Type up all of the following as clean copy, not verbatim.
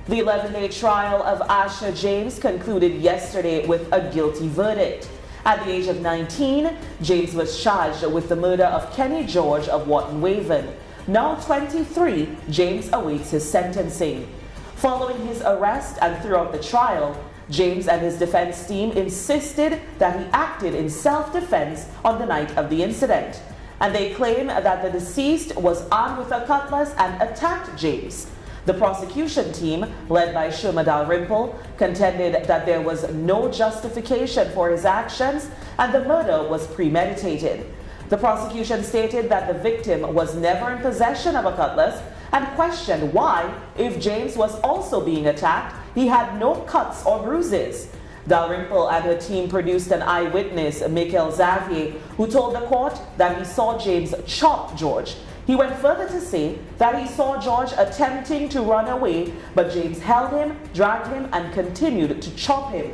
The 11-day trial of Asha James concluded yesterday with a guilty verdict. At the age of 19, James was charged with the murder of Kenny George of Wharton Waven. Now 23, James awaits his sentencing. Following his arrest and throughout the trial, James and his defense team insisted that he acted in self-defense on the night of the incident. And they claim that the deceased was armed with a cutlass and attacked James. The prosecution team, led by Sherma Dalrymple, contended that there was no justification for his actions and the murder was premeditated. The prosecution stated that the victim was never in possession of a cutlass and questioned why, if James was also being attacked, he had no cuts or bruises. Dalrymple and her team produced an eyewitness, Michael Xavier, who told the court that he saw James chop George. He went further to say that he saw George attempting to run away, but James held him, dragged him, and continued to chop him.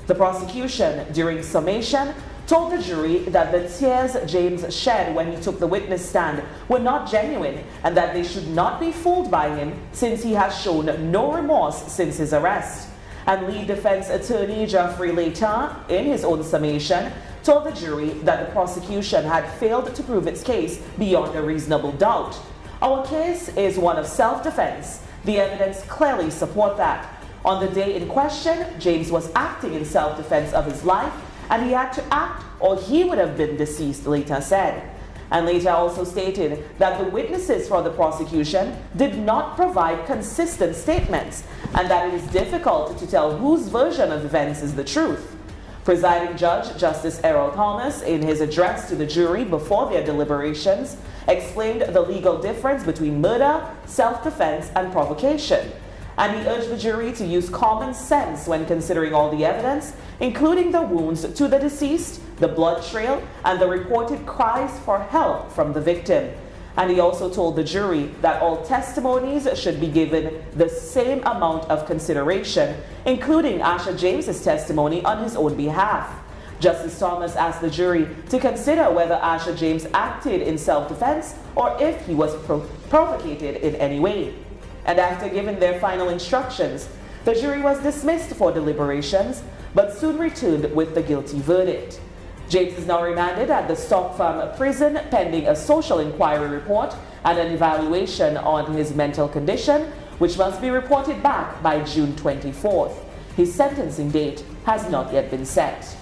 The prosecution, during summation, told the jury that the tears James shed when he took the witness stand were not genuine and that they should not be fooled by him since he has shown no remorse since his arrest. And lead defense attorney Geoffrey Leighton, in his own summation, told the jury that the prosecution had failed to prove its case beyond a reasonable doubt. Our case is one of self-defense. The evidence clearly support that. On the day in question, James was acting in self-defense of his life, and he had to act or he would have been deceased, Leighton said. And Leighton also stated that the witnesses for the prosecution did not provide consistent statements and that it is difficult to tell whose version of events is the truth. Presiding Judge Justice Errol Thomas, in his address to the jury before their deliberations, explained the legal difference between murder, self-defense, and provocation. And he urged the jury to use common sense when considering all the evidence, including the wounds to the deceased, the blood trail, and the reported cries for help from the victim. And he also told the jury that all testimonies should be given the same amount of consideration, including Asha James's testimony on his own behalf. Justice Thomas asked the jury to consider whether Asha James acted in self-defense or if he was provocated in any way. And after giving their final instructions, the jury was dismissed for deliberations, but soon returned with the guilty verdict. James is now remanded at the Stock Farm prison pending a social inquiry report and an evaluation on his mental condition, which must be reported back by June 24th. His sentencing date has not yet been set.